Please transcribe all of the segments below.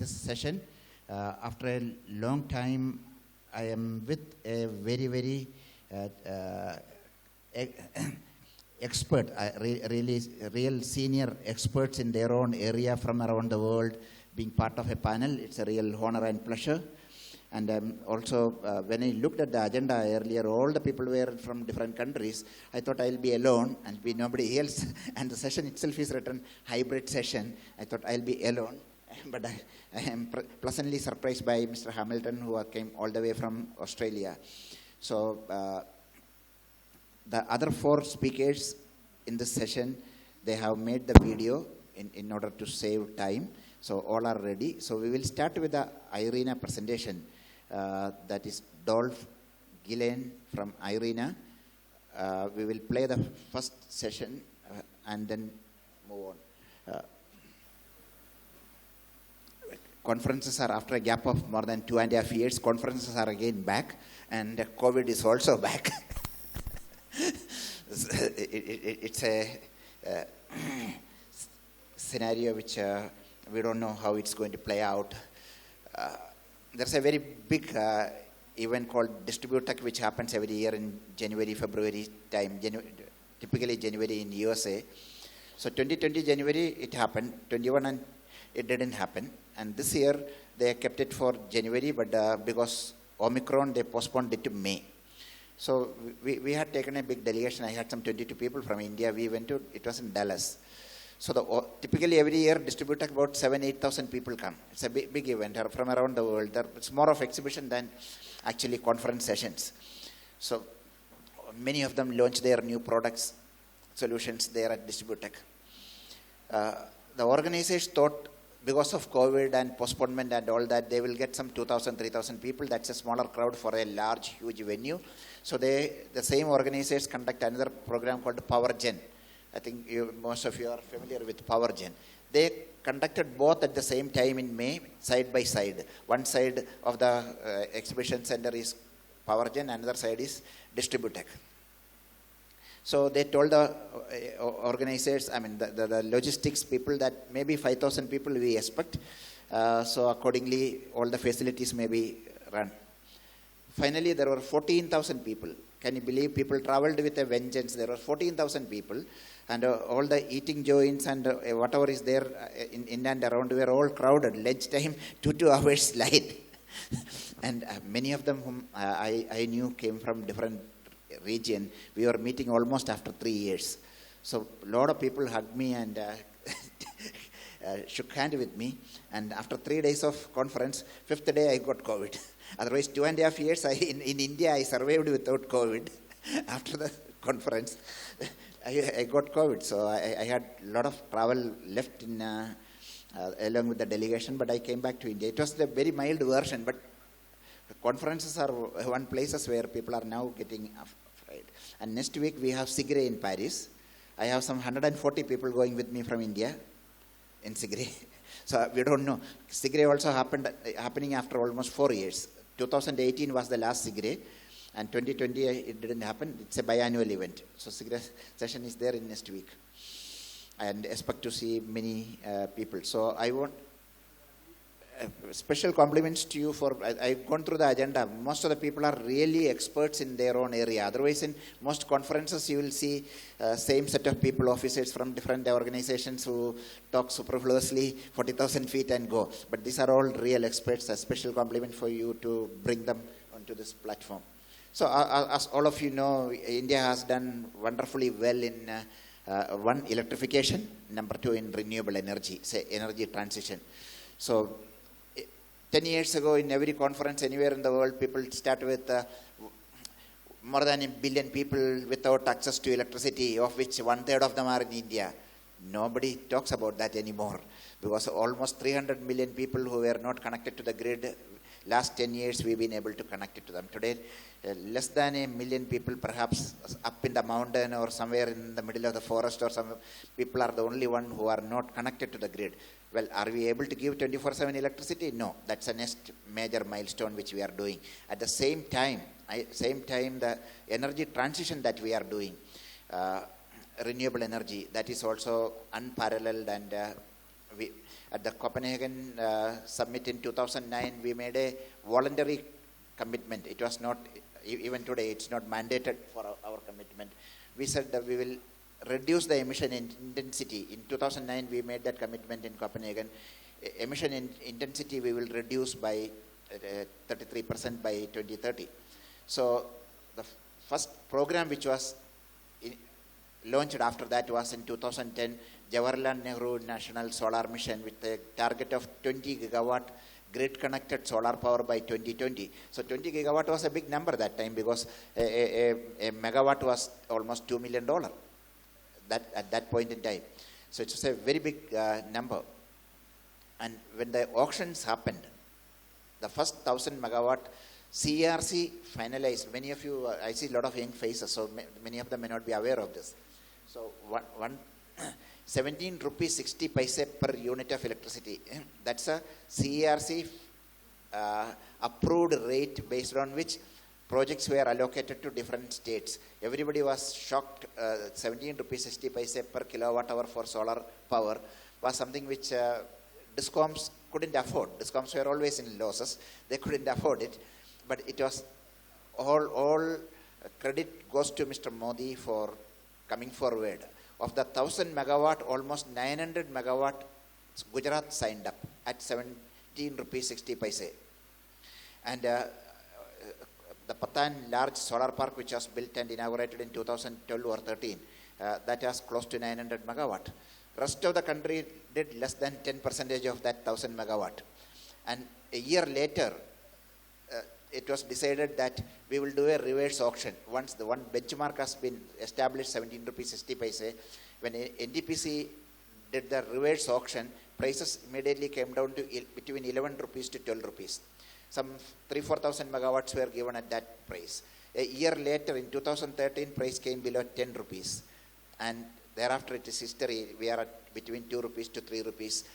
this session. After a long time, I am with a very, very expert, really real senior experts in their own area from around the world, being part of a panel. It's a real honor and pleasure. And also, when I looked at the agenda earlier, all the people were from different countries. I thought I'll be alone and be nobody else. And the session itself is written hybrid session. I thought I'll be alone. But I am pleasantly surprised by Mr. Hamilton, who came all the way from Australia. So the other four speakers in this session, they have made the video in order to save time. So all are ready. So we will start with the IRENA presentation. That is Dolph Gillen from IRENA. We will play the first session and then move on. Conferences are, after a gap of more than 2.5 years, conferences are again back, and COVID is also back. It's a scenario which we don't know how it's going to play out. There's a very big event called Distribute Tech, which happens every year in January, February time, typically January in USA. So 2020 January, it happened. 21 and it didn't happen. And this year, they kept it for January, but because Omicron, they postponed it to May. So we had taken a big delegation. I had some 22 people from India. We went to, it was in Dallas. So typically every year, Distribute Tech, about 7,000-8,000 people come. It's a big event from around the world. It's more of exhibition than actually conference sessions. So many of them launch their new products, solutions there at Distribute Tech. The organizers thought, because of COVID and postponement and all that, they will get some 2,000, 3,000 people. That's a smaller crowd for a large, huge venue. So the same organizers conduct another program called PowerGen. I think most of you are familiar with PowerGen. They conducted both at the same time in May, side by side. One side of the exhibition center is PowerGen, another side is Distribute Tech. So they told the organizers, I mean the logistics people, that maybe 5,000 people we expect. So accordingly, all the facilities may be run. Finally, there were 14,000 people. Can you believe? People traveled with a vengeance. There were 14,000 people, and all the eating joints and whatever is there in and around were all crowded. Lunchtime, 2 hours line. And many of them whom I knew came from different region. We were meeting almost after 3 years. So a lot of people hugged me and shook hand with me. And after 3 days of conference, 5th day I got COVID. Otherwise, 2.5 years in India, I survived without COVID. After the conference, I got COVID. So I had a lot of travel left in along with the delegation, but I came back to India. It was the very mild version, but conferences are one places where people are now getting afraid. And next week, we have SIGRE in Paris. I have some 140 people going with me from India in SIGRE. So we don't know. SIGRE also happening after almost 4 years. 2018 was the last SIGRE, and 2020 it didn't happen. It's a biannual event. So SIGRE session is there in next week, and expect to see many people. So I want special compliments to you for, I've gone through the agenda. Most of the people are really experts in their own area. Otherwise, in most conferences, you will see same set of people, officers from different organizations who talk superfluously 40,000 feet and go. But these are all real experts. A special compliment for you to bring them onto this platform. So as all of you know, India has done wonderfully well in one, electrification, number two, in renewable energy, say energy transition. So 10 years ago, in every conference anywhere in the world, people start with more than 1 billion people without access to electricity, of which 1/3 of them are in India. Nobody talks about that anymore, because almost 300 million people who were not connected to the grid, last 10 years we've been able to connect it to them. Today, less than 1 million people, perhaps up in the mountain or somewhere in the middle of the forest, or some people are the only one who are not connected to the grid. Well, are we able to give 24/7 electricity? No. That's the next major milestone which we are doing. At the same time, the energy transition that we are doing, renewable energy, that is also unparalleled and we, at the Copenhagen summit in 2009, we made a voluntary commitment. It was not, even today, it's not mandated for our commitment. We said that we will reduce the emission intensity. In 2009, we made that commitment in Copenhagen. Emission intensity we will reduce by 33% by 2030. So the first program which was launched after that was in 2010, Jawaharlal Nehru National Solar Mission, with a target of 20 gigawatt grid connected solar power by 2020. So 20 gigawatt was a big number that time, because a megawatt was almost $2 million at that point in time. So it was a very big number. And when the auctions happened, the first 1,000 megawatt CRC finalized. Many of you, I see a lot of young faces, so many of them may not be aware of this. So 17 rupees 60 paise per unit of electricity. That's a CRC approved rate based on which projects were allocated to different states. Everybody was shocked. 17 rupees 60 paise per kilowatt hour for solar power was something which DISCOMs couldn't afford. DISCOMs were always in losses. They couldn't afford it. But it was all credit goes to Mr. Modi for coming forward. Of the 1,000 megawatt, almost 900 megawatt Gujarat signed up at 17 rupees 60 paise. And the Patan large solar park, which was built and inaugurated in 2012 or 13, that has close to 900 megawatt. Rest of the country did less than 10% of that 1,000 megawatt. And a year later, it was decided that we will do a reverse auction. Once the one benchmark has been established, 17 rupees 60 paise, when NTPC did the reverse auction, prices immediately came down to between 11 rupees to 12 rupees. Some 3,000-4,000 megawatts were given at that price. A year later, in 2013, price came below 10 rupees. And thereafter, it is history. We are at between 2 rupees to 3 rupees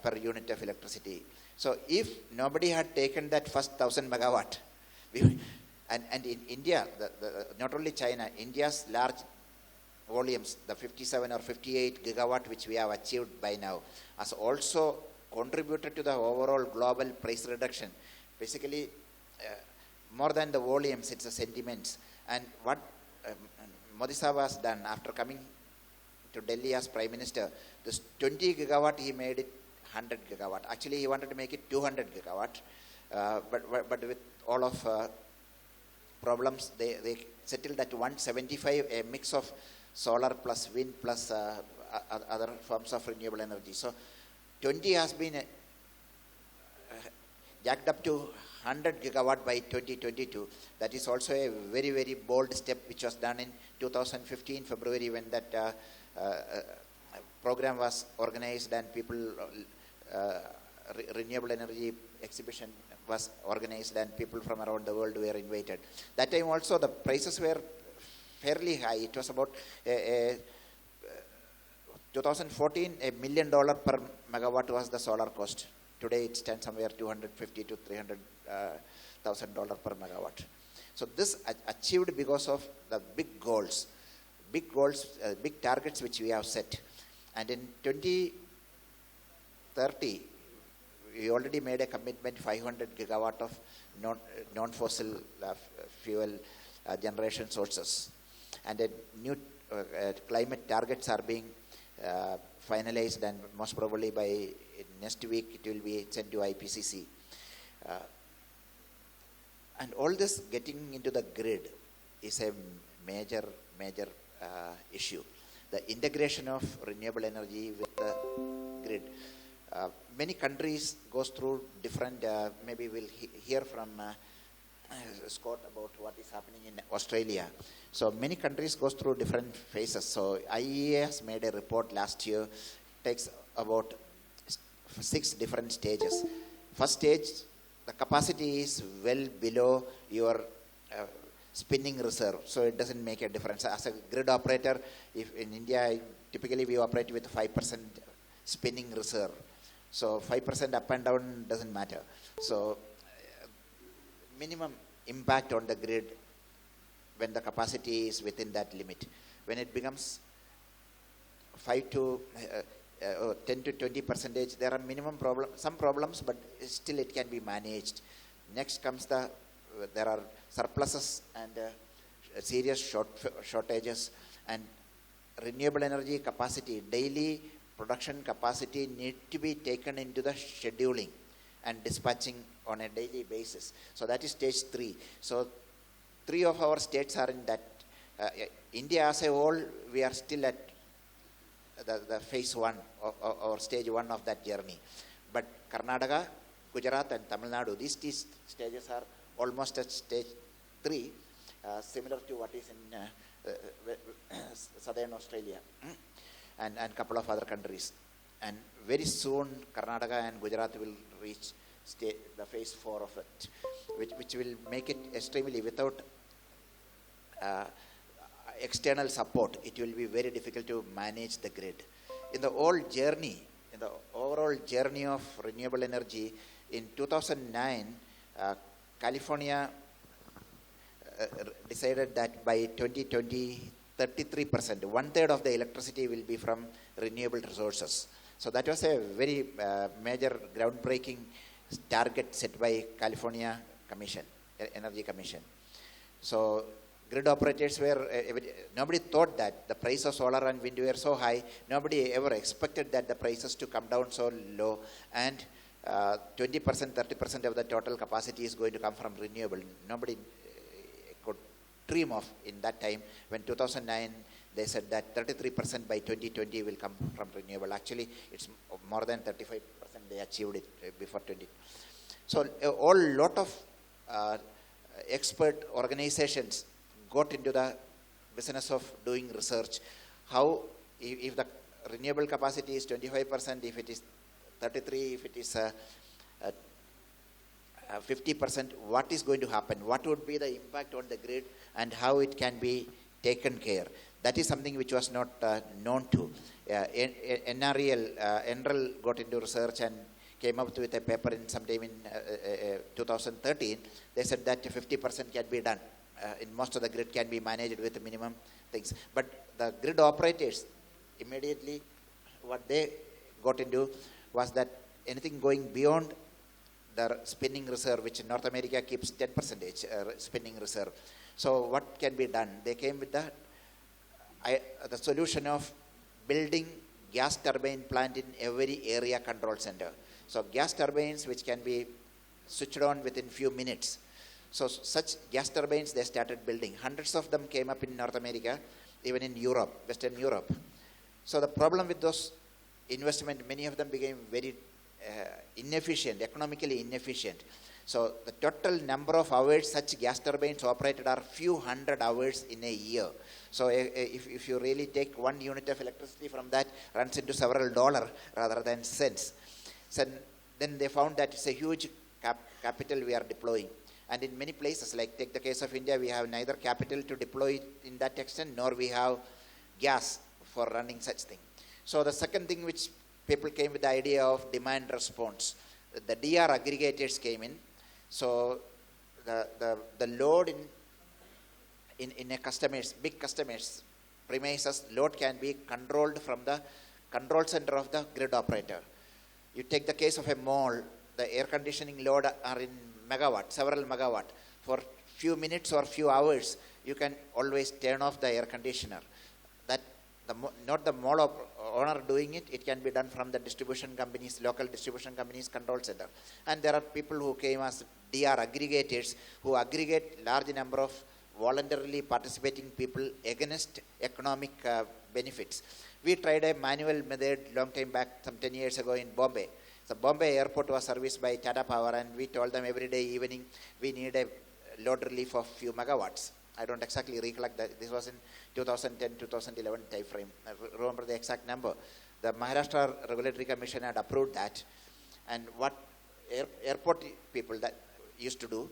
per unit of electricity. So if nobody had taken that first 1,000 megawatt, and in India, not only China, India's large volumes, the 57 or 58 gigawatt which we have achieved by now, has also contributed to the overall global price reduction. Basically, more than the volumes, it's the sentiments. And what Modi Sahab has done after coming to Delhi as Prime Minister, this 20 gigawatt, he made it 100 gigawatt. Actually, he wanted to make it 200 gigawatt, but with all of problems, they settled at 175, a mix of solar plus wind plus other forms of renewable energy. So 20 has been jacked up to 100 gigawatt by 2022. That is also a very, very bold step which was done in 2015 February, when that program was organized and people renewable energy exhibition was organized and people from around the world were invited. That time also the prices were fairly high. It was about 2014, $1 million per megawatt was the solar cost. Today it stands somewhere $250,000 to $300,000 per megawatt. So this achieved because of the big goals, big targets which we have set. And in 2030, we already made a commitment, 500 gigawatt of non-fossil fuel generation sources. And a new climate targets are being finalized, and most probably by next week it will be sent to IPCC. And all this getting into the grid is a major issue. The integration of renewable energy with the grid. Many countries goes through different, maybe we'll hear from Scott about what is happening in Australia. So many countries goes through different phases. So IEA has made a report last year, takes about 6 different stages. First stage, the capacity is well below your spinning reserve, so it doesn't make a difference. As a grid operator, if in India, typically we operate with 5% spinning reserve. So 5% up and down doesn't matter. So minimum impact on the grid when the capacity is within that limit. When it becomes 10 to 20 percentage. There are some problems, but still it can be managed. Next comes there are surpluses and serious shortages, and renewable energy capacity, daily production capacity need to be taken into the scheduling and dispatching on a daily basis. So that is stage 3. So 3 of our states are in that. India as a whole, we are still at the phase 1 or stage 1 of that journey. But Karnataka, Gujarat and Tamil Nadu, these stages are almost at stage 3, similar to what is in southern Australia and a couple of other countries. And very soon Karnataka and Gujarat will reach the phase 4 of it, which will make it extremely, without external support, it will be very difficult to manage the grid. In the overall journey of renewable energy, in 2009, California decided that by 2020, 33%, 1/3 of the electricity will be from renewable resources. So that was a very major groundbreaking target set by California Energy Commission. So grid operators nobody thought that the price of solar and wind were so high. Nobody ever expected that the prices to come down so low, and 20%, 30% of the total capacity is going to come from renewable. Nobody could dream of in that time. When 2009, they said that 33% by 2020 will come from renewable. Actually, it's more than 35% they achieved it before 20. So a lot of expert organizations got into the business of doing research. How, if the renewable capacity is 25%, if it is 33, if it is 50%, what is going to happen? What would be the impact on the grid, and how it can be taken care? That is something which was not known to. NREL got into research and came up with a paper sometime in 2013. They said that 50% can be done. In most of the grid can be managed with minimum things. But the grid operators, immediately what they got into was that anything going beyond the spinning reserve, which in North America keeps 10% spinning reserve. So what can be done? They came with the solution of building gas turbine plant in every area control center. So gas turbines which can be switched on within few minutes. So such gas turbines they started building. Hundreds of them came up in North America, even in Europe, Western Europe. So the problem with those investment, many of them became very inefficient, economically inefficient. So the total number of hours such gas turbines operated are few hundred hours in a year. So if you really take 1 unit of electricity from that, runs into several dollars rather than cents. So then they found that it's a huge capital we are deploying. And in many places, like take the case of India, we have neither capital to deploy in that extent, nor we have gas for running such thing. So the second thing which people came with the idea of demand response. The DR aggregators came in. So the load in a big customers premises, load can be controlled from the control center of the grid operator. You take the case of a mall, the air conditioning load are in megawatt, several megawatt. For few minutes or few hours, you can always turn off the air conditioner. That not the mall owner doing it, it can be done from the distribution companies, local distribution companies control center. And there are people who came as DR aggregators who aggregate large number of voluntarily participating people against economic benefits. We tried a manual method long time back, some 10 years ago in Bombay. So Bombay airport was serviced by Tata Power, and we told them every day evening we need a load relief of few megawatts. I don't exactly recollect that. This was in 2010-2011 time frame. I remember the exact number. The Maharashtra Regulatory Commission had approved that. And what airport people that used to do,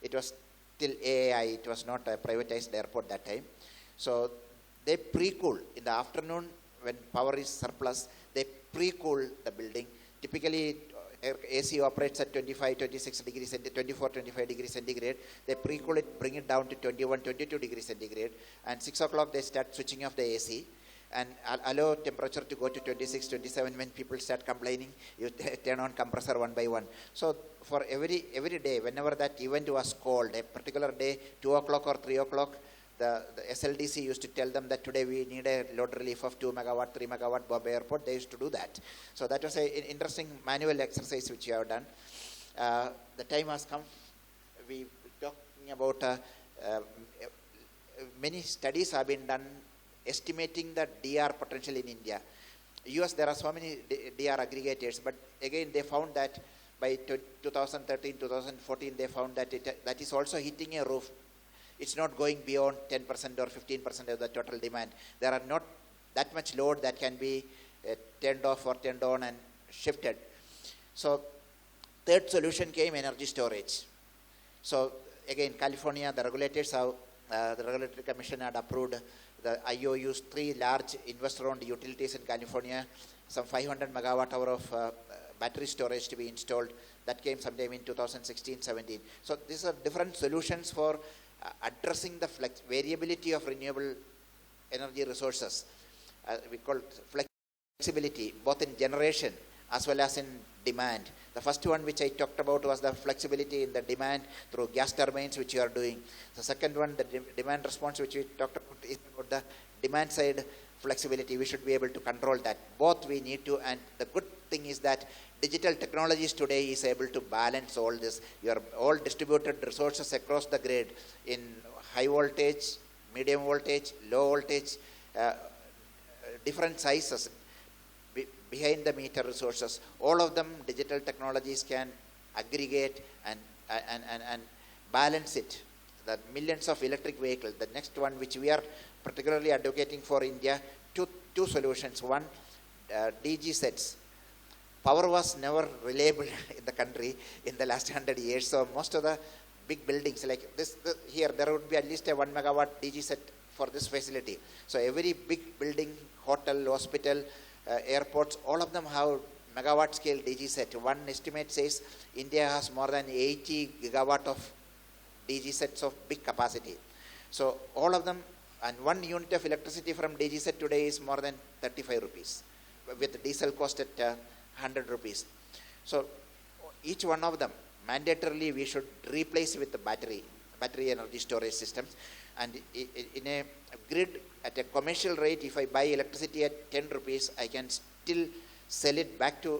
it was still AAI, it was not a privatized airport that time. So they pre-cool. In the afternoon, when power is surplus, they pre-cool the building. Typically, AC operates at 25 degrees centigrade. They pre-cool it, bring it down to 21, 22 degrees centigrade. And 6 o'clock, they start switching off the AC. and allow temperature to go to 26, 27. When people start complaining, you turn on compressor one by one. So for every day, whenever that event was called, a particular day, 2 o'clock or 3 o'clock, the SLDC used to tell them that today we need a load relief of 2 megawatt, 3 megawatt, Bombay Airport. They used to do that. So that was an interesting manual exercise which you have done. The time has come. We talking about many studies have been done estimating the DR potential in India. US, there are so many DR aggregators, but again they found that by 2013, 2014, they found that that is also hitting a roof. It's not going beyond 10% or 15% of the total demand. There are not that much load that can be turned off or turned on and shifted. So third solution came energy storage. So again, California, the regulators have, the Regulatory Commission had approved the IOUs, 3 large investor-owned utilities in California, some 500 megawatt hour of battery storage to be installed. That came sometime in 2016-17. So these are different solutions for addressing the variability of renewable energy resources. We call it flexibility, both in generation as well as in demand. The first one which I talked about was the flexibility in the demand through gas turbines, which you are doing. The second one, the demand response, which we talked about, is about the demand side flexibility. We should be able to control that. Both we need to, and the good thing is that digital technologies today is able to balance all this. Your all distributed resources across the grid in high voltage, medium voltage, low voltage, different sizes, behind the meter resources. All of them, digital technologies can aggregate and balance it. The millions of electric vehicles. The next one, which we are particularly advocating for India, two solutions. One, DG sets. Power was never reliable in the country in the last 100 years. So most of the big buildings like this, here, there would be at least a 1 megawatt DG set for this facility. So every big building, hotel, hospital, airports, all of them have megawatt scale DG set. One estimate says India has more than 80 gigawatt of DG sets of big capacity. So all of them, and 1 unit of electricity from DG set today is more than 35 rupees, with diesel cost at 100 rupees. So each one of them, mandatorily we should replace with the battery energy storage systems. And in a grid at a commercial rate, if I buy electricity at 10 rupees, I can still sell it back to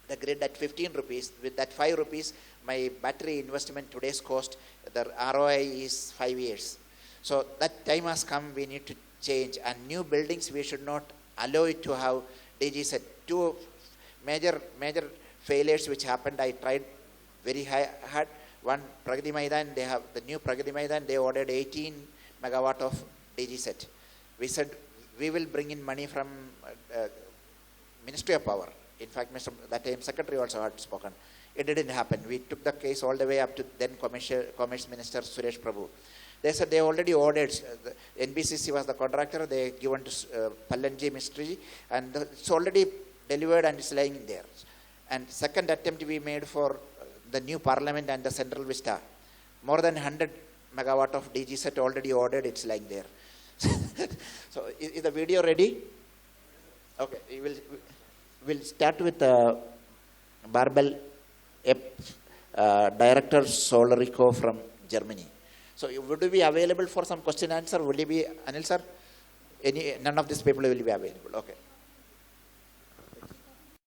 the grid at 15 rupees. With that 5 rupees, my battery investment today's cost, the ROI is 5 years. So that time has come, we need to change. And new buildings, we should not allow it to have DG set. 2 major failures which happened, I tried very hard. One, Pragati Maidan, they have the new Pragati Maidan, they ordered 18 megawatt of DG set. We said, we will bring in money from Ministry of Power. In fact, that time Secretary also had spoken. It didn't happen. We took the case all the way up to then Commerce Minister Suresh Prabhu. They said they already ordered, the NBCC was the contractor, they given to Pallanji Mystery, and it's already delivered and it's lying there. And second attempt we made for the new Parliament and the Central Vista, more than 100 megawatt of DG set already ordered, it's lying there. So is the video ready? Okay, we'll start with Barbel Director Solarico from Germany. So would you be available for some question answer? Will you be, Anil sir? None of these people will be available. Okay.